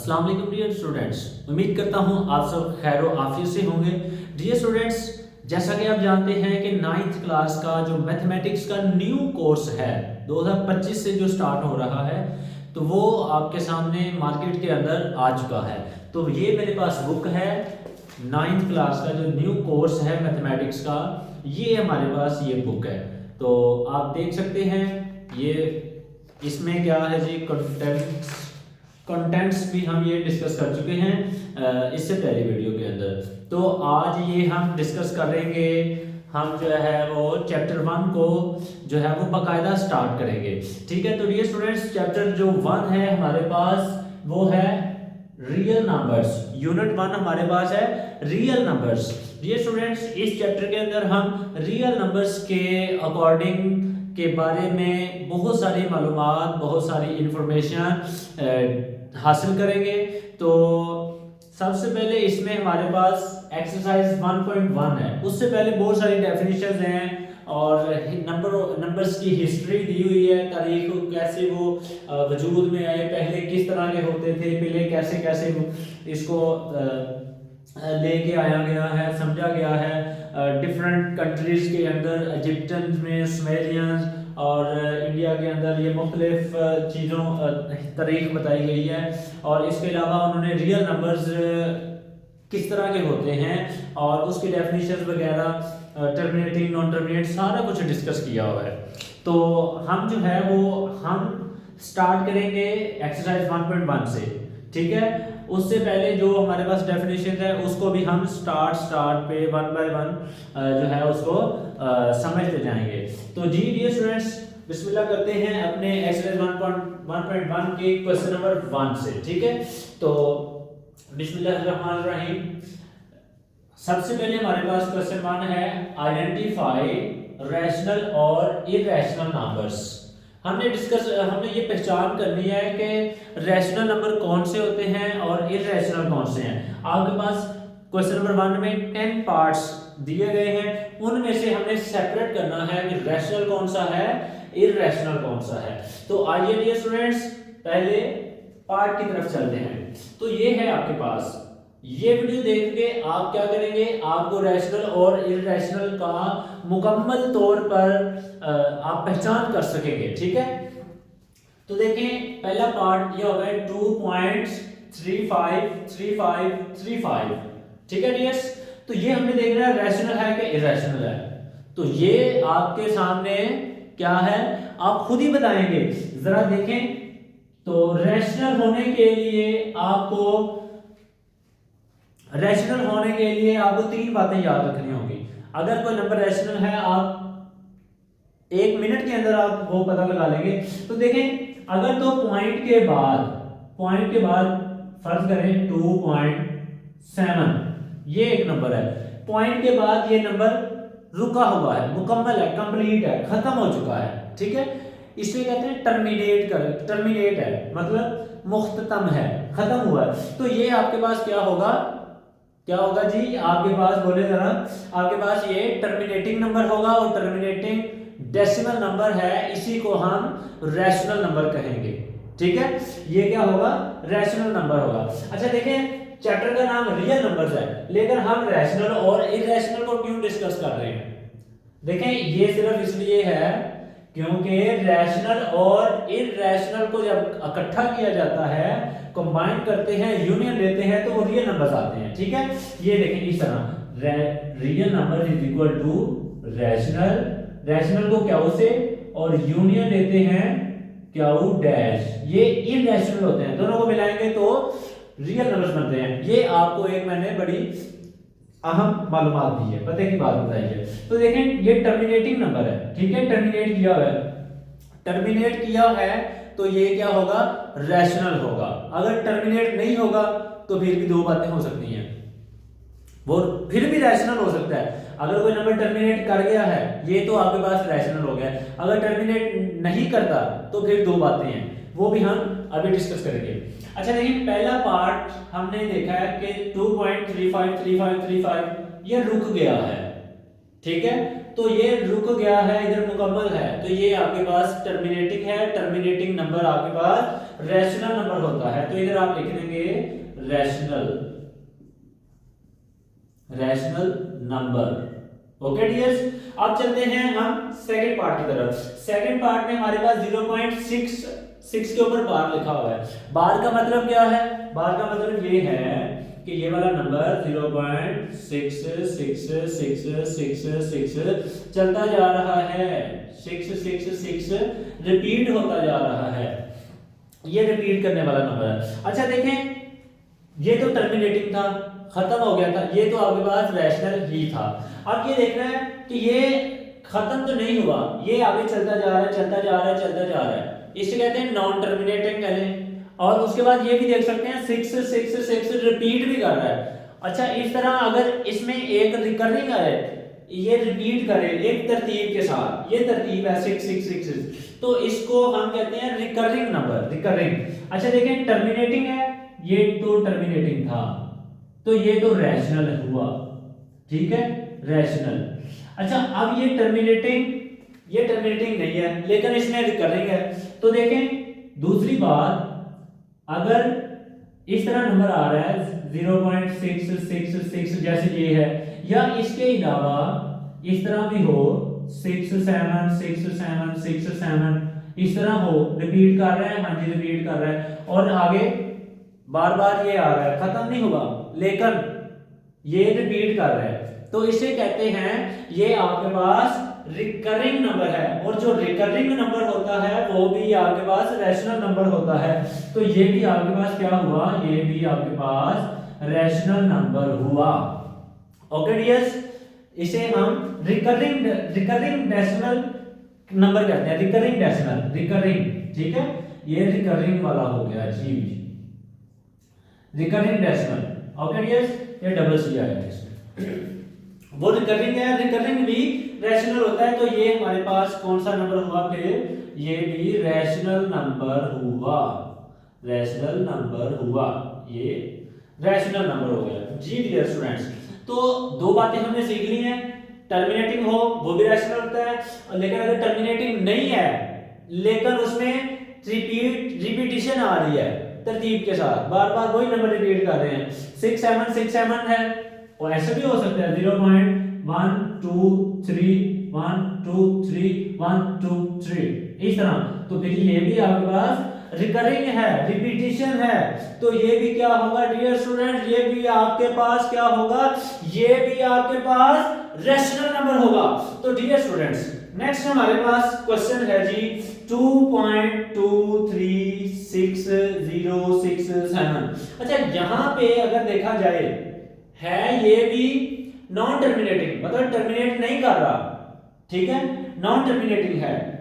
अस्सलाम वालेकुम dear students, उम्मीद करता हूँ आप सब खैर व आफियत से होंगे। डियर स्टूडेंट्स, जैसा कि आप जानते हैं कि 9th क्लास का जो मैथमेटिक्स का न्यू कोर्स है 2025 से जो स्टार्ट हो रहा है, तो वो आपके सामने मार्केट के अंदर आ चुका है। तो ये मेरे पास बुक है 9th क्लास का जो न्यू कोर्स है मैथमेटिक्स का, ये हमारे पास ये बुक है। तो आप देख सकते हैं ये इसमें क्या है जी, कंटेंट्स भी हम ये डिस्कस कर चुके हैं इससे पहले वीडियो के अंदर। तो आज ये हम डिस्कस करेंगे, हम जो है वो चैप्टर 1 को जो है वो बाकायदा स्टार्ट करेंगे। ठीक है, तो डियर स्टूडेंट्स, चैप्टर जो 1 है हमारे पास वो है रियल नंबर्स। यूनिट 1 हमारे पास है रियल नंबर्स। डियर स्टूडेंट्स, इस चैप्टर के अंदर हम रियल नंबर्स के अकॉर्डिंग के बारे में बहुत सारी मालूमात, बहुत सारी इंफॉर्मेशन हासिल करेंगे। तो सबसे पहले इसमें हमारे पास एक्सरसाइज 1.1 है। उससे पहले बहुत सारी डेफिनेशंस हैं और नंबर्स की हिस्ट्री दी हुई है, तारीख कैसे वो वजूद में आए, पहले किस तरह के होते थे, पहले कैसे कैसे इसको लेके आया गया है, समझा गया है डिफरेंट कंट्रीज के अंदर, इजिप्शियंस में, सुमेरियंस और इंडिया के अंदर ये मुख्तलिफ चीज़ों तारीख बताई गई है। और इसके अलावा उन्होंने रियल नंबर्स किस तरह के होते हैं और उसकी डेफिनेशन वगैरह, टर्मिनेटिंग, नॉन टर्मिनेट, सारा कुछ डिस्कस किया हुआ है। तो हम जो है वो हम स्टार्ट करेंगे एक्सरसाइज 1.1 से। ठीक है, उससे पहले जो हमारे पास डेफिनेशन है उसको भी हम स्टार्ट पे 1 बाय 1 जो है उसको समझते जाएंगे। तो जी डियर स्टूडेंट्स, बिस्मिल्लाह करते हैं अपने एक्सरसाइज 1.1 के क्वेश्चन नंबर 1 से। ठीक है, तो बिस्मिल्लाहिर्रहमानिर्रहीम। सबसे पहले हमारे पास क्वेश्चन 1 है, आइडेंटिफाई रैशनल और इरैशनल नंबर्स। हमने ये पहचान करनी है कि रैशनल नंबर कौन से होते हैं और इरैशनल कौन से हैं। आपके पास क्वेश्चन नंबर 1 में 10 पार्ट्स दिए गए हैं, उनमें से हमने सेपरेट करना है कि रैशनल कौन सा है, इरैशनल कौन सा है। तो आइए डियर स्टूडेंट्स, पहले पार्ट की तरफ चलते हैं। तो ये है आपके पास, ये वीडियो देख के आप क्या करेंगे, आपको रैशनल और इरैशनल का मुकम्मल तौर पर आप पहचान कर सकेंगे। ठीक है, तो देखें पहला पार्ट ये होगा 2.353535। ठीक है डियर्स, तो ये हमने देखना है रैशनल है कि इरैशनल है। तो ये आपके सामने क्या है, आप खुद ही बताएंगे। जरा देखें, तो रैशनल होने के लिए आपको 3 बातें याद रखनी होगी। अगर कोई नंबर रैशनल है, आप 1 मिनट के अंदर आप वो पता लगा लेंगे। तो देखें, अगर तो पॉइंट के बाद फर्ज करें 2.7, ये एक नंबर है। पॉइंट के बाद ये नंबर रुका हुआ है, मुकम्मल है, कंप्लीट है, खत्म हो चुका है। ठीक है, इसलिए कहते हैं टर्मिनेट है, मतलब मुख्ततम है, खत्म हुआ है। तो ये आपके पास क्या होगा जी, आपके पास बोले जरा, आपके पास ये टर्मिनेटिंग नंबर होगा और टर्मिनेटिंग डेसिमल नंबर है, इसी को हम रैशनल नंबर कहेंगे। ठीक है, ये क्या होगा, रैशनल नंबर होगा। अच्छा देखें, चैप्टर का नाम रियल नंबर्स है, लेकिन हम रैशनल और इरैशनल को क्यों डिस्कस कर रहे हैं। देखें, ये सिर्फ इसलिए है क्योंकि रैशनल और इरैशनल को जब इकट्ठा किया जाता है, कंबाइन करते हैं, यूनियन लेते हैं, तो वो रियल नंबर्स आते हैं। ठीक है, ये देखें इस तरह, real number is equal to rational को क्यू से और यूनियन लेते हैं क्यू डैश, ये इरैशनल होते हैं। दोनों को मिलाएंगे तो रियल नंबर्स बनते हैं। ये आपको एक मैंने बड़ी अहम मालूमात दी है, पते की बात बताई है। तो देखें, ये टर्मिनेटिंग नंबर है। ठीक है, टर्मिनेट किया है तो ये क्या होगा, रैशनल होगा। अगर टर्मिनेट नहीं होगा तो फिर भी 2 बातें हो सकती हैं, वो फिर भी रैशनल हो सकता है। अगर कोई नंबर टर्मिनेट कर गया है, ये तो आपके पास रैशनल हो गया। अगर टर्मिनेट नहीं करता तो फिर 2 बातें हैं, वो भी हम अभी डिस्कस करेंगे। अच्छा देखिए, पहला पार्ट हमने देखा है कि 2.353535 ये रुक गया है। ठीक है, तो ये रुक गया है, इधर मुकम्मल है, तो ये आपके पास टर्मिनेटिंग है। टर्मिनेटिंग नंबर आपके पास रैशनल नंबर होता है, तो इधर आप लिख देंगे रैशनल नंबर। ओके डियर्स, अब चलते हैं हम सेकंड पार्ट की तरफ। सेकंड पार्ट में हमारे पास 0.66 के ऊपर बार लिखा हुआ है। बार का मतलब क्या है? बार का मतलब ये है कि ये वाला नंबर 0.666666 चलता जा रहा है, 666 रिपीट होता जा रहा है, ये रिपीट करने वाला नंबर है। अच्छा देखें, ये तो टर्मिनेटिंग था, खत्म हो गया था, ये तो आपके पास रैशनल ही था। अब ये देखना है कि ये खत्म तो नहीं हुआ, ये आगे चलता जा रहा है, चलता जा रहा है, चलता जा रहा है, इसे कहते हैं नॉन टर्मिनेटिंग करें। और उसके बाद ये भी देख सकते हैं 666 रिपीट भी कर रहा है। अच्छा, इस तरह अगर इसमें एक रिकरिंग है, ये रिपीट करे एक तरतीब के साथ, ये तरतीब है 666, तो इसको हम कहते हैं रिकरिंग नंबर, रिकरिंग। अच्छा देखें, टर्मिनेटिंग है, ये तो टर्मिनेटिंग था, तो ये तो रैशनल हुआ, ठीक है, रैशनल। अच्छा, अब ये टर्मिनेटिंग नहीं है, लेकिन इसमें रिकरिंग है। तो देखें दूसरी बात, अगर इस तरह नंबर आ रहा है 0.666 जैसे ये है, या इसके अलावा इस तरह भी हो 676767 इस तरह हो, रिपीट कर रहा है, हाँ जी रिपीट कर रहा है, और आगे बार बार ये आ रहा है, खत्म नहीं हुआ लेकिन ये रिपीट कर रहा है, तो इसे कहते हैं ये आपके पास रिकरिंग नंबर है। और जो रिकरिंग नंबर होता है वो भी आपके पास रैशनल नंबर होता है, तो ये भी आपके पास क्या हुआ, ये भी आपके पास रैशनल नंबर हुआ। ओके डियर्स, इसे हम रिकरिंग डेसिमल नंबर कहते हैं, रिकरिंग डेसिमल, रिकरिंग, ठीक है, ये रिकरिंग वाला हो गया जी, रिकरिंग डेसिमल। ओके डियर्स, ये डबल सी आया है इसमें, वो रिकरिंग है, रिकरिंग भी रैशनल होता है, तो ये हमारे पास कौन सा नंबर हुआ, फिर ये भी रैशनल नंबर हुआ, रैशनल नंबर हुआ, ये रैशनल नंबर हो गया जी डियर स्टूडेंट्स। तो दो बातें हमने सीख ली हैं, टर्मिनेटिंग हो वो भी रैशनल होता है, लेकिन अगर टर्मिनेटिंग नहीं है लेकिन उसमें रिपीटिशन आ रही है तरतीब के साथ, बार बार वही नंबर रिपीट कर रहे हैं, 6767 है, और ऐसे भी हो सकता है 0.123 123 123 इस तरह, तो फिर ये भी आपके पास रिकरिंग है, रिपीटिशन है, तो ये भी क्या होगा डियर स्टूडेंट, ये भी आपके पास क्या होगा, ये भी आपके पास रैशनल नंबर होगा। तो डियर स्टूडेंट्स, नेक्स्ट हमारे पास क्वेश्चन है जी 2.2360667। अच्छा, यहां पे अगर देखा जाए है ये भी नॉन टर्मिनेटिंग, मतलब टर्मिनेट नहीं कर रहा, ठीक है, नॉन टर्मिनेटिंग है,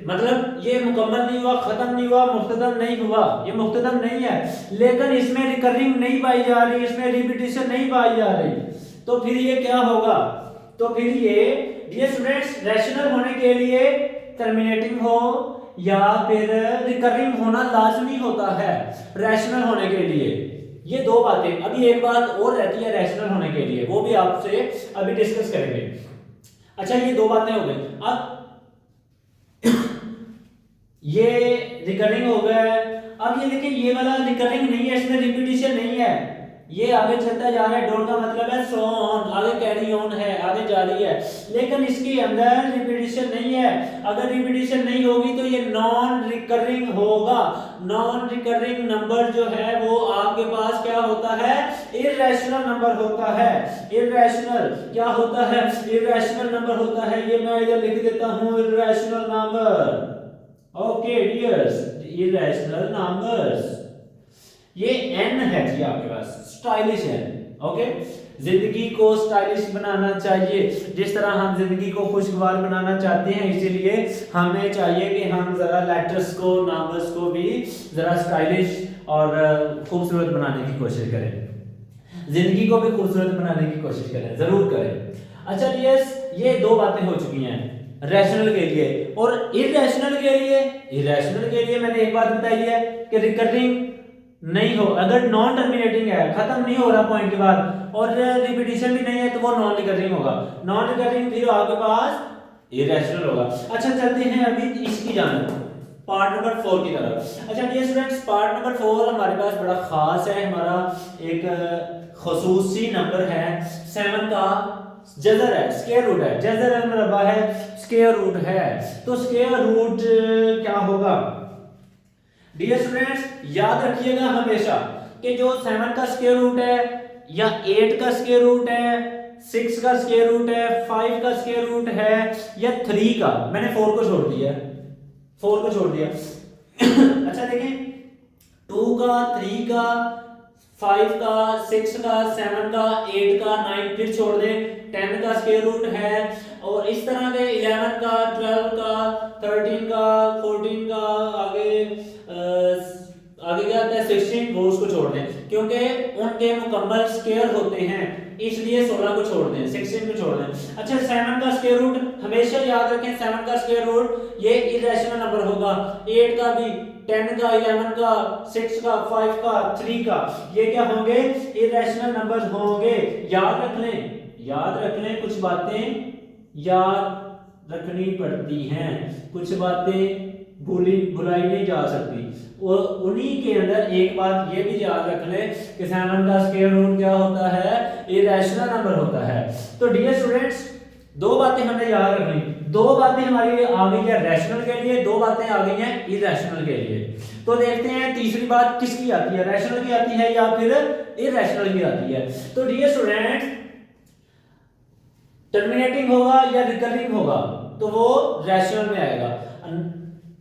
मतलब ये मुकम्मल नहीं हुआ, खत्म नहीं हुआ, मुख्तदम नहीं हुआ, ये मुख्तदम नहीं है, लेकिन इसमें रिकरिंग नहीं पाई जा रही, इसमें रिपीटिशन नहीं पाई जा रही, तो फिर ये क्या होगा, तो फिर ये डियर स्टूडेंट्स रैशनल होने के लिए टर्मिनेटिंग हो या फिर रिकरिंग होना लाजमी होता है रैशनल होने के लिए। ये दो बातें, अभी एक बात और रहती है रैशनल होने के लिए, वो भी आपसे अभी डिस्कस करेंगे। अच्छा, ये दो बातें हो गई, अब ये रिकरिंग हो गया है, अब ये देखिए ये वाला रिकरिंग नहीं है, इसमें रिपीटिशन नहीं है, ये आगे चलता जा रहा है, डॉट का मतलब है सो ऑन, आगे कैरी ऑन है, आगे जारी है, लेकिन इसके अंदर रिपीटिशन नहीं है। अगर रिपीटिशन नहीं होगी तो ये नॉन रिकरिंग होगा। नॉन रिकरिंग नंबर जो है वो आपके पास क्या होता है, इररेशनल नंबर होता है। इररेशनल क्या होता है, इररेशनल नंबर होता है, ये मैं इधर लिख देता हूं, irrational number. Okay dears, irrational numbers, ये n है जी आपके पास, स्टाइलिश है। ओके, जिंदगी को स्टाइलिश बनाना चाहिए, जिस तरह हम जिंदगी को खुशगवार बनाना चाहते हैं, इसीलिए हमें चाहिए कि हम जरा लेटर्स को, नंबर्स को भी जरा स्टाइलिश और खूबसूरत बनाने की कोशिश करें, जिंदगी को भी खूबसूरत बनाने की कोशिश करें, जरूर करें। अच्छा यस, ये दो बातें हो चुकी हैं रैशनल के लिए, और इररेशनल के लिए, इररेशनल के लिए मैंने एक बात बताई है कि रिकरिंग नहीं हो, अगर नॉन टर्मिनेटिंग है, खत्म नहीं हो रहा पॉइंट के बाद और रिपीटिशन भी नहीं है तो वो नॉन रिकरिंग होगा। नॉन रिकरिंग फिर आपके पास इरेशनल होगा। अच्छा चलते हैं अभी इसकी जानब, पार्ट नंबर 4 की तरफ। अच्छा डियर स्टूडेंट्स, पार्ट नंबर 4 हमारे पास बड़ा खास है, हमारा एक खसूसी नंबर है 7 का जजर है, स्क्वायर रूट है, जजर अल मरबा है, स्क्वायर रूट है। तो स्क्वायर रूट क्या होगा डियर स्टूडेंट्स, याद रखिएगा हमेशा कि जो 7 का स्क्वायर रूट है या 8 का स्क्वायर रूट है, 6 का स्क्वायर रूट है, 5 का स्क्वायर रूट है या 3 का, मैंने 4 को छोड़ दिया, 4 को छोड़ दिया। अच्छा देखें, 2 का, 3 का, 5 का, 6 का, 7 का, 8 का, 9 फिर छोड़ दें, 10 का स्क्वायर रूट है और इस तरह के 11 का, 12 का, 13 का, 14 का, आगे क्या आता है 16, वो उसको छोड़ दें क्योंकि उनके मुकम्मल स्क्वायर होते हैं, इसलिए 16 को छोड़ दें, 16 को छोड़ दें। अच्छा 7 का स्क्वायर रूट हमेशा याद रखें, 7 का स्क्वायर रूट ये इरेशनल नंबर होगा, 8 का भी, 10 का, 11 का, 6 का, 5 का, 3 का, ये क्या होंगे इरेशनल नंबर होंगे। याद रख लें, याद रख लें, कुछ बातें याद रखनी पड़ती हैं, कुछ बातें भुलाई नहीं जा सकती। और उन्हीं के अंदर एक बात ये भी याद रख लें कि 7 का स्क्वायर रूट क्या होता है, इरेशनल नंबर होता है। तो डियर स्टूडेंट्स, दो बातें हमने याद रखनी, दो बातें हमारी आ गई है रैशनल के लिए, दो बातें आ गई हैं इरेशनल के लिए। तो देखते हैं तीसरी बात किसकी आती है, रैशनल की आती है या फिर इरेशनल की आती है। तो डियर स्टूडेंट्स, टर्मिनेटिंग होगा या रिकरिंग होगा तो वो रैशनल में आएगा,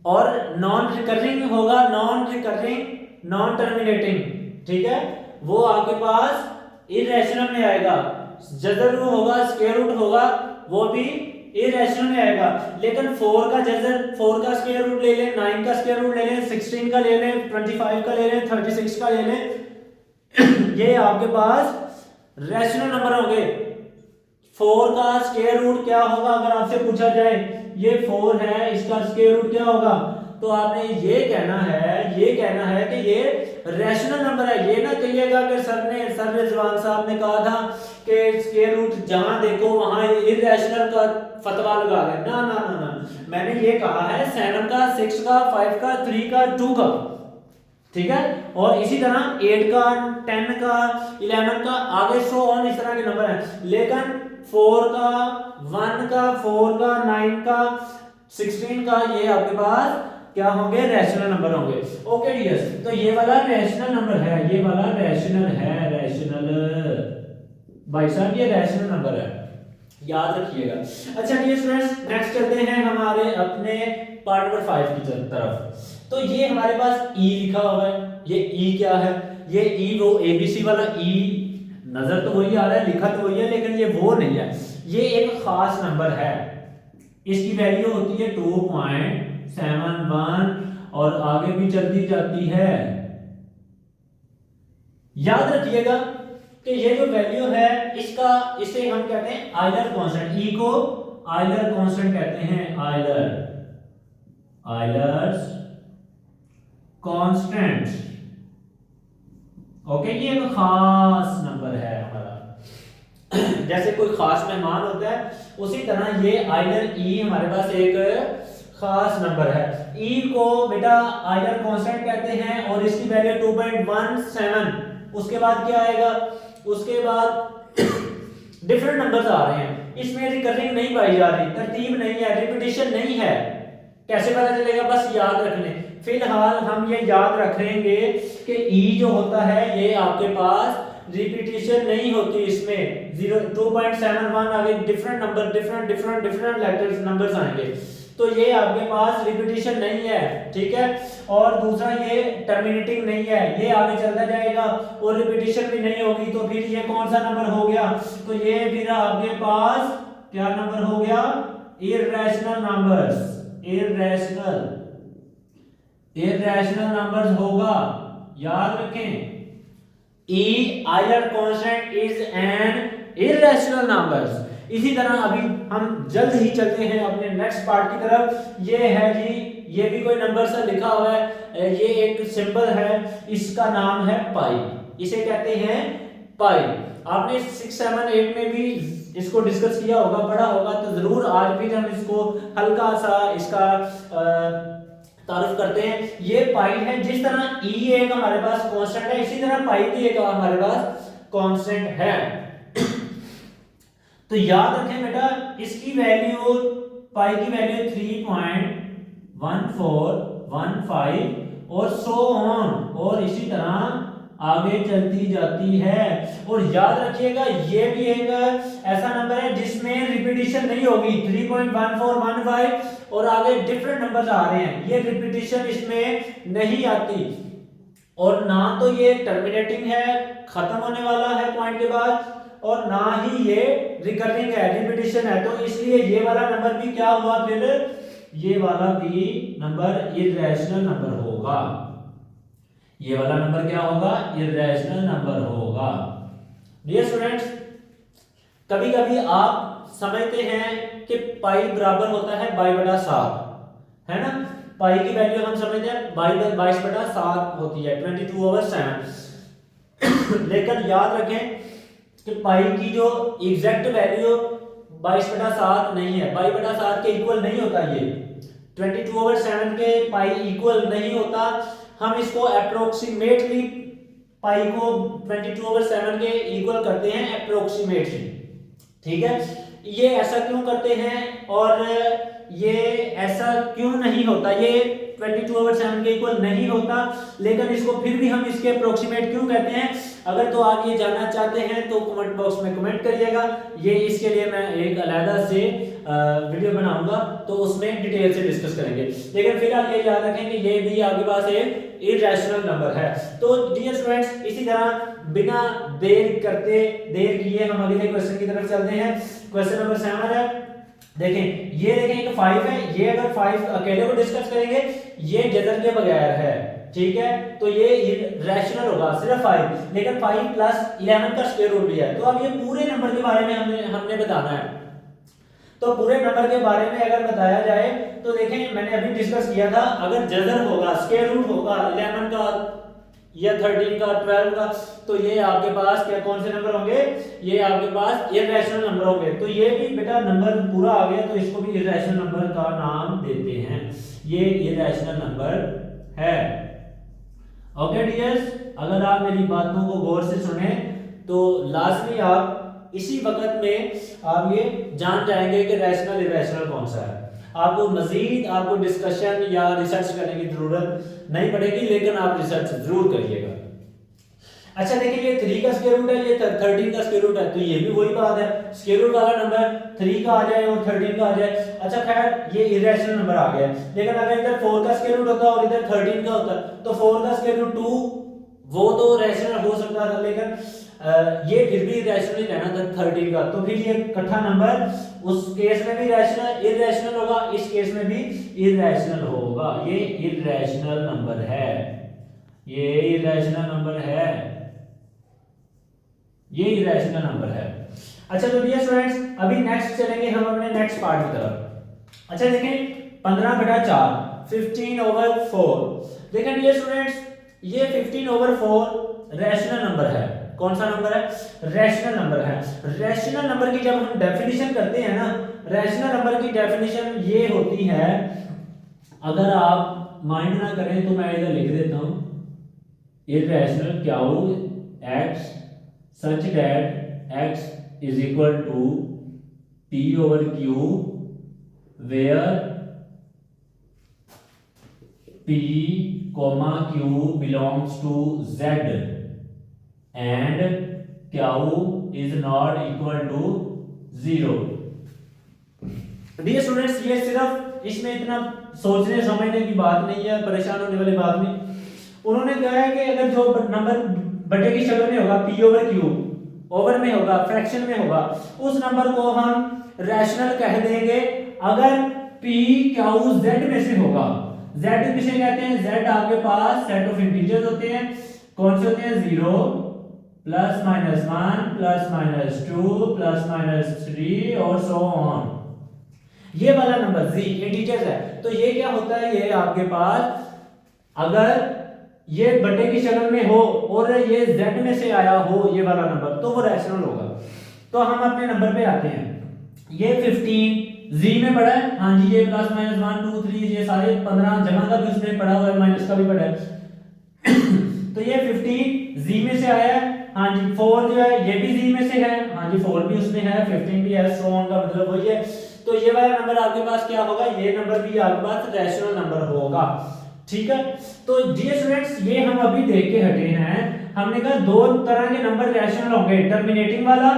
और नॉन रिकरिंग होगा, नॉन रिकरिंग, नॉन टर्मिनेटिंग, ठीक है, वो आपके पास इरेशनल में आएगा। जजर होगा, स्क्वायर रूट होगा, वो भी इरेशनल में आएगा। लेकिन 4 का जजर, 4 का स्क्वायर रूट ले लें, 9 का स्क्वायर रूट ले लें, 16 का ले लें, 25 का ले लें, 36 का ले लें, ये आपके पास रैशनल नंबर होंगे। 4 का स्क्वायर रूट क्या होगा, अगर आपसे पूछा जाए ये 4 है, इसका स्क्वायर रूट क्या होगा, तो आपने ये कहना है कि ये रैशनल नंबर है। ये ना कहिएगा कि सर रिजवान साहब ने कहा था कि स्क्वायर रूट जहां देखो वहां इररेशनल का फतवा लगा दें, ना ना ना ना, मैंने ये कहा है 7 का, 6 का, 5 का, 3 का, 2 का, ठीक है, और इसी तरह 8 का, 10 का, 11 का, आगे सो ऑन इस तरह के नंबर हैं। लेकिन 4 का, 1 का, 4 का, 9 का, 16 का, ये आपके पास क्या होंगे, रैशनल नंबर होंगे। ओके डियर्स, तो ये वाला रैशनल नंबर है, ये वाला रैशनल है, रैशनल भाई साहब ये रैशनल नंबर है, याद रखिएगा। अच्छा डियर स्टूडेंट्स, नेक्स्ट चलते हैं हमारे अपने पार्ट नंबर 5 की तरफ। तो ये हमारे पास ई लिखा हुआ है, ये ई क्या है, ये ई वो एबीसी वाला ई, नजर तो वही आ रहा है, लिखा तो वही है, लेकिन ये वो नहीं है, ये एक खास नंबर है, इसकी वैल्यू होती है 2.71 और आगे भी चलती जाती है। याद रखिएगा कि ये जो वैल्यू है इसका, इसे हम कहते हैं आयलर कांस्टेंट, ई को आयलर कांस्टेंट कहते हैं, आयलर्स कांस्टेंट। ओके, ये एक खास नंबर है हमारा, जैसे कोई खास मेहमान होता है उसी तरह ये आयलर ई हमारे पास एक खास नंबर है। ई को बेटा आयलर कांस्टेंट कहते हैं और इसकी वैल्यू 2.17। उसके बाद क्या आएगा, उसके बाद डिफरेंट नंबर्स आ रहे हैं, इसमें रिकरिंग नहीं पाई जा रही, तरतीब नहीं है, रिपीटिशन नहीं है, कैसे पता चलेगा, बस याद रख लें। फिलहाल हम ये याद रखेंगे कि ई जो होता है ये आपके पास रिपीटिशन नहीं होती, इसमें 2.71 आगे different number, different letters numbers आएंगे, तो ये आपके पास रिपीटिशन नहीं है, ठीक है, और दूसरा ये टर्मिनेटिंग नहीं है, ये आगे चलता जाएगा और रिपीटिशन भी नहीं होगी, तो फिर ये कौन सा नंबर हो गया, तो ये फिर आपके पास क्या नंबर हो गया, इररेशनल नंबर्स, इररेशनल नंबर्स होगा, याद रखें। E Euler constant is an irrational numbers. इसी तरह अभी हम जल्द ही चलते हैं अपने नेक्स्ट पार्ट की तरफ, ये है जी ये भी कोई नंबर सा लिखा हुआ है, ये एक सिंबल है, इसका नाम है पाई, इसे कहते हैं पाई। आपने 6, 7, 8 में भी इसको डिस्कस किया होगा, पढ़ा होगा, तो जरूर आज भी हम इसको हल्का सा इसका तारुफ करते हैं। ये पाई है, जिस तरह ई एक हमारे पास कांस्टेंट है, इसी तरह पाई भी एक हमारे पास कांस्टेंट है। तो याद रखें बेटा, इसकी वैल्यू, पाई की वैल्यू 3.1415 और सो ऑन, और इसी तरह आगे चलती जाती है। और याद रखिएगा, ये भी एक ऐसा नंबर है जिसमें रिपीटिशन नहीं होगी। 3.1415 और आगे डिफरेंट नंबर्स आ रहे हैं, ये रिपीटिशन इसमें नहीं आती, और ना तो ये टर्मिनेटिंग है, खत्म होने वाला है पॉइंट के बाद, और ना ही ये रिकरिंग है, रिपीटिशन है। तो इसलिए ये वाला नंबर भी क्या हुआ, फिर ये वाला भी नंबर इररेशनल नंबर होगा। ये वाला नंबर क्या होगा, इररेशनल नंबर होगा। डियर स्टूडेंट्स, कभी कभी आप समझते हैं कि पाई बराबर होता है बाई बटा 7, है ना। पाई की वैल्यू हम समझते हैं 22/7 होती है, 22/7। लेकिन याद रखें कि पाई की जो एग्जैक्ट वैल्यू 22/7 नहीं है, 22/7 के इक्वल नहीं होता, ये 22/7 के पाई इक्वल नहीं होता। हम इसको अप्रोक्सीमेटली पाई को 22/7 के इक्वल करते हैं, अप्रोक्सीमेटली, ठीक है। ये ऐसा क्यों करते हैं और ये ऐसा क्यों नहीं होता, ये 22/7 के इक्वल नहीं होता, लेकिन इसको फिर भी हम इसके अप्रोक्सीमेट क्यों कहते हैं, अगर तो आप ये जानना चाहते हैं तो कमेंट बॉक्स में कमेंट करिएगा। ये इसके लिए मैं एक अलग से वीडियो बनाऊंगा, तो उसमें डिटेल से डिस्कस करेंगे। लेकिन फिलहाल ये याद रखें कि ये भी आपके पास एक इररेशनल नंबर है। तो डियर स्टूडेंट्स, इसी तरह बिना देर किए हम अगले क्वेश्चन की तरफ चलते हैं। क्वेश्चन नंबर 7 है, देखें, ये देखें एक 5 है, ये अगर 5 अकेले को डिस्कस करेंगे, ये जदर के बगैर है, ठीक है, तो ये इररेशनल होगा सिर्फ 5, लेकिन 5 + 11 का स्क्वायर रूट भी है। तो अब ये पूरे नंबर के बारे में हमने बताना है। तो पूरे नंबर के बारे में अगर बताया जाए तो देखें, मैंने अभी डिस्कस किया था, अगर जदर होगा, स्क्वायर रूट होगा 11 का या 13 का, 12 का, तो ये आपके पास क्या कौन से नंबर होंगे, ये आपके पास इररेशनल नंबर होंगे। तो ये भी बेटा नंबर पूरा आ गया, तो इसको भी इररेशनल नंबर का नाम देते हैं, ये इररेशनल नंबर है। ओके डियर्स, अगर आप मेरी बातों को गौर से सुने तो लाजमी आप इसी वक्त में आप ये जान जाएंगे कि रैशनल इररेशनल कौन सा है। आपको मजीद आपको डिस्कशन या रिसर्च करने की जरूरत नहीं पड़ेगी, लेकिन आप रिसर्च जरूर करिएगा। अच्छा देखिए, ये 3 का स्क्वायर रूट है, ये 13 का स्क्वायर रूट है, तो ये भी वही बात है, स्क्वायर रूट वाला नंबर 3 का आ जाए और 13 का आ जाए। अच्छा खैर, ये इररेशनल नंबर आ गया, लेकिन अगर इधर 4 का स्क्वायर रूट होता और इधर 13 का होता, तो 4 का स्क्वायर रूट 2, वो तो रैशनल हो सकता था, लेकिन ये फिर भी रैशनल ही रहना था 13 का, तो फिर ये इकट्ठा नंबर उस केस में भी रैशनल इररेशनल होगा, इस केस में भी इररेशनल होगा। ये इररेशनल नंबर है, ये इररेशनल नंबर है, ये इररेशनल नंबर है। अच्छा तो डियर स्टूडेंट्स, अभी नेक्स्ट चलेंगे हम अपने नेक्स्ट पार्ट की तरफ। अच्छा देखें, 15/4, 15/4। देखें डियर स्टूडेंट्स, ये 15/4 रैशनल नंबर है। कौन सा नंबर है, रैशनल नंबर है। रैशनल नंबर की जब हम डेफिनेशन करते हैं ना, रैशनल नंबर की डेफिनेशन ये होती है, अगर आप माइंड ना करें तो मैं इधर लिख देता हूं, irrational Q x such that x is equal to p/q where p, q belongs to z and q is not equal to 0। Dear students, ये सिर्फ इसमें इतना सोचने समझने की बात नहीं है, परेशान होने वाली बात नहीं। उन्होंने कहा है कि अगर जो नंबर बटे की शक्ल में होगा, p/q ओवर में होगा, फ्रैक्शन में होगा, उस नंबर को हम रैशनल कह देंगे अगर p q z में से होगा। z किसे कहते हैं, z आपके पास सेट ऑफ इंटीजर्स होते हैं। कौन से होते हैं, 0 +-1 +-2 +-3 और सो ऑन। ये वाला नंबर z इंटीजर्स है, तो ये क्या होता है, ये आपके पास अगर ये बटे की शक्ल में हो और ये z में से आया हो ये वाला नंबर, तो वो रैशनल होगा। तो हम अपने नंबर पे आते हैं। ये 15 z में पड़ा है, हाँ जी, ये प्लस माइनस 1 2 3 ये सारे 15 जमा का भी उसमें पड़ा हुआ है, माइनस का भी पड़ा है। तो ये 15 z में से आया है, हाँ जी। 4 जो है ये भी z में से है, हाँ जी, 4 भी उसमें है, 15 भी है, सो ऑन का मतलब वही है। तो ये वाला नंबर आपके पास क्या होगा, ये नंबर भी आपके पास रैशनल नंबर होगा, ठीक है। तो डियर स्टूडेंट्स, ये हम अभी देख के हटे हैं, हमने कहा दो तरह के नंबर रैशनल होंगे, टर्मिनेटिंग वाला,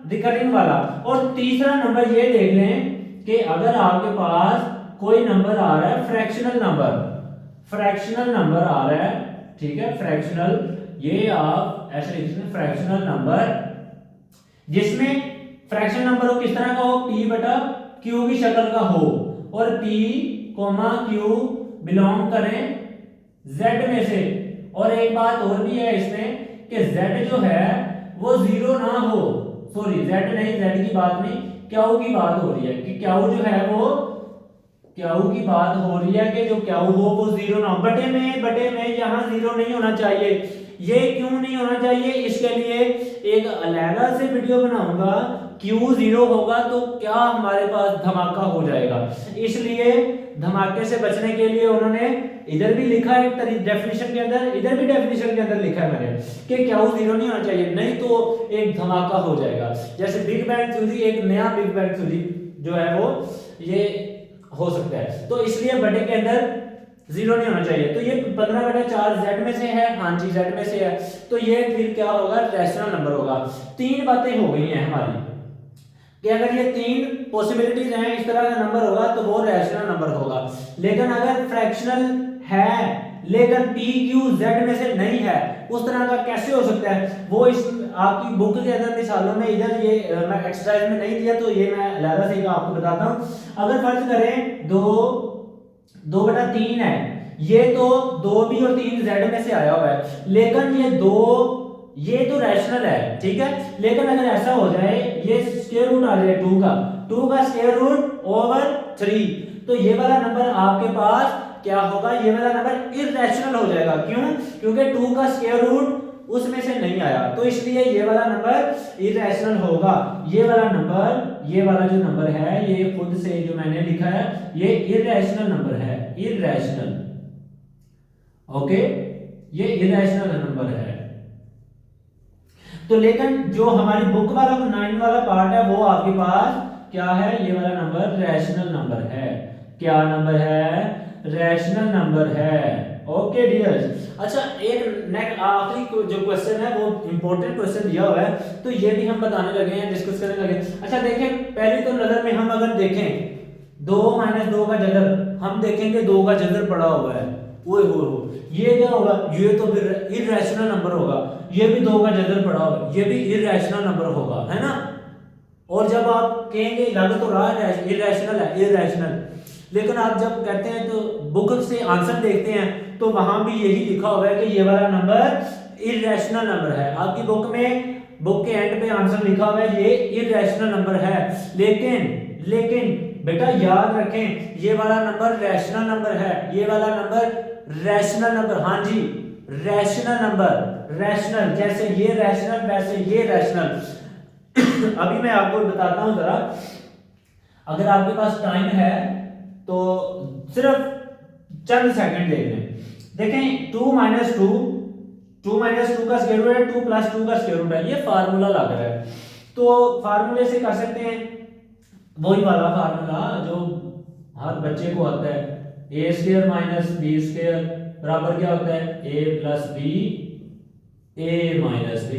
रिकरिंग वाला। और तीसरा नंबर ये देख लें कि अगर आपके पास कोई नंबर आ रहा है फ्रैक्शनल नंबर, फ्रैक्शनल नंबर आ रहा है, ठीक है, फ्रैक्शनल, ये आप ऐसे लिख सकते हैं फ्रैक्शनल नंबर, जिसमें फ्रैक्शनल नंबर हो किस तरह का हो, p बटा q की शक्ल का हो, और p q बिलोंग करें z में से। और एक बात और भी है इसमें कि z जो है वो जीरो ना हो, सॉरी z नहीं, z की बात नहीं, q की बात हो रही है कि q जो है वो, q की बात हो रही है कि जो q हो वो जीरो ना हो। बटे में यहाँ जीरो नहीं होना चाहिए। ये क्यों नहीं होना चाहिए, इसके लिए एक अलग से वीडियो बनाऊंगा। Q जीरो होगा तो क्या हमारे पास धमाका हो जाएगा, इसलिए धमाके से बचने के लिए उन्होंने इधर भी लिखा है डेफिनेशन के अंदर, इधर भी डेफिनेशन के अंदर लिखा है मैंने कि Q जीरो नहीं होना चाहिए, नहीं तो एक धमाका हो जाएगा। जैसे बिग बैंग थ्योरी, एक नया बिग बैंग थ्योरी जो है वो ये हो सकता है, तो इसलिए बटे के अंदर जीरो नहीं होना चाहिए। तो ये 15/4 z में से है, हाँ जी z में से है, तो ये फिर क्या होगा, रैशनल नंबर होगा। तीन बातें हो गई हैं हमारी कि अगर ये तीन पॉसिबिलिटीज हैं, इस तरह का नंबर होगा तो वो रैशनल नंबर होगा। लेकिन अगर फ्रैक्शनल है लेकिन p q z में से नहीं है, उस तरह का कैसे हो सकता है, वो इस आपकी बुक के अंदर मिसालों में, इधर ये मैं एक्सरसाइज में नहीं दिया, तो ये मैं अलग से आपको बताता हूं। अगर फर्ज करें 2/3 है, ये तो 2 भी और 3 z में से आया हुआ है, लेकिन ये तो रैशनल है, ठीक है। लेकिन अगर ऐसा हो जाए, ये स्क्वायर रूट आ जाए 2 का स्क्वायर रूट ओवर 3, तो ये वाला नंबर आपके पास क्या होगा, ये वाला नंबर इररेशनल हो जाएगा। क्यों, क्योंकि 2 का स्क्वायर रूट उसमें से नहीं आया, तो इसलिए ये वाला नंबर इररेशनल होगा। ये वाला जो नंबर है, ये खुद से जो मैंने लिखा है, ये इररेशनल नंबर है, इररेशनल, ओके, ये इररेशनल नंबर है। तो लेकिन जो हमारी बुक वाला 9 वाला पार्ट है, वो आपके पास क्या है, ये वाला नंबर रैशनल नंबर है। क्या नंबर है, रैशनल नंबर है, ओके डियर्स। अच्छा, एक नेक्स्ट आखिरी जो क्वेश्चन है वो इंपॉर्टेंट क्वेश्चन दिया हुआ है, तो ये भी हम बताने लगे हैं, डिस्कस करने लगे। अच्छा देखें, पहली तो नजर में हम अगर देखें 2 - 2 का जदर, हम देखेंगे 2 का जदर पड़ा हुआ है, ओए हो, ये क्या होगा, ये तो फिर इररेशनल नंबर होगा। ये भी 2 का जदर पड़ा हुआ, ये भी इररेशनल नंबर होगा, है ना। और जब आप कहेंगे लग तो रहा है इररेशनल है, इररेशनल, लेकिन आप जब कहते हैं तो बुक से आंसर देखते हैं तो वहां भी यही लिखा हुआ है कि ये वाला नंबर इररेशनल नंबर है। आपकी बुक में, बुक के एंड पे आंसर लिखा हुआ है ये इररेशनल नंबर है। लेकिन बेटा याद रखें, ये वाला नंबर रैशनल नंबर है, ये वाला नंबर रैशनल नंबर, हाँ जी, रैशनल नंबर, रैशनल, जैसे ये रैशनल वैसे ये रैशनल। अभी मैं आपको बताता हूं जरा, अगर आपके पास टाइम है तो सिर्फ चंद सेकंड देख लें। देखें 2 - 2 का स्क्वायर रूट है, 2 + 2 का स्क्वायर रूट है, ये फार्मूला लग रहा है। तो फार्मूले से कर सकते हैं, वही वाला फार्मूला जो हर बच्चे को आता है, a² - b² बराबर क्या होता है, a + b, a - b,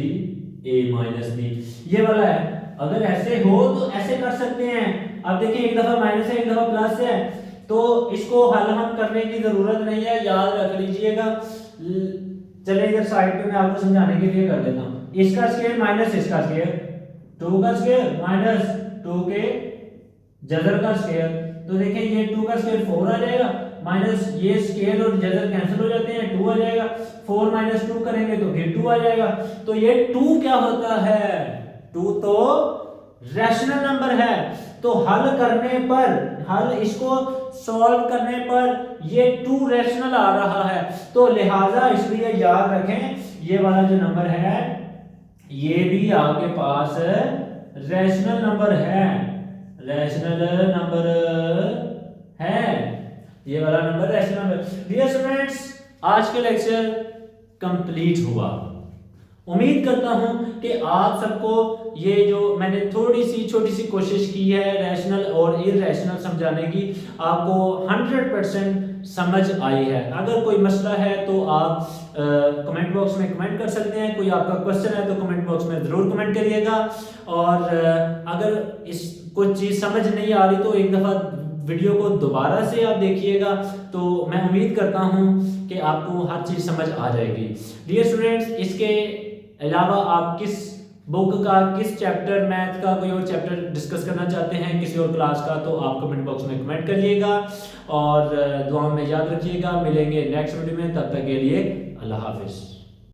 ये वाला है। अगर ऐसे हो तो ऐसे कर सकते हैं। अब देखिए, एक दफा माइनस है, एक दफा प्लस है, तो इसको हल हम करने की जरूरत नहीं है, याद रख लीजिएगा। चलिए इधर साइड पे मैं आपको समझाने के लिए कर देता हूं। इसका स्क्वायर माइनस इसका स्क्वायर, 2 का स्क्वायर माइनस 2 के जदर का स्क्वायर, तो देखिए ये 2 का स्क्वायर 4 आ जाएगा, माइनस ये स्क्वायर और जदर कैंसिल हो जाते हैं, 2 आ जाएगा, 4 - 2 करेंगे तो फिर 2 आ जाएगा। तो ये 2 क्या होता है, 2 तो रैशनल नंबर है, तो हल करने पर, हल इसको सॉल्व करने पर ये 2 रैशनल आ रहा है, तो लिहाजा इसलिए याद रखें ये वाला जो नंबर है ये भी आपके पास रैशनल नंबर है, रैशनल नंबर है, ये वाला number rational number. Dear students, आज के लेक्चर कंप्लीट हुआ। उम्मीद करता हूं कि आप सबको ये जो मैंने थोड़ी सी छोटी सी कोशिश की है रैशनल और इरैशनल समझाने की, आपको 100% समझ आई है। अगर कोई मसला है तो आप कमेंट बॉक्स में कमेंट कर सकते हैं, कोई आपका क्वेश्चन है तो कमेंट बॉक्स में ज़रूर कमेंट करिएगा। और अगर इस कुछ चीज़ समझ नहीं आ रही तो एक दफ़ा वीडियो को दोबारा से आप देखिएगा, तो मैं उम्मीद करता हूं कि आपको हर चीज़ समझ आ जाएगी। डियर स्टूडेंट्स, इसके अलावा आप किस बुक का, किस चैप्टर, मैथ का कोई और चैप्टर डिस्कस करना चाहते हैं किसी और क्लास का, तो आप कमेंट बॉक्स में कमेंट करिएगा और दुआ में याद रखिएगा। मिलेंगे नेक्स्ट वीडियो में, तब तक के लिए अल्लाह हाफिज़।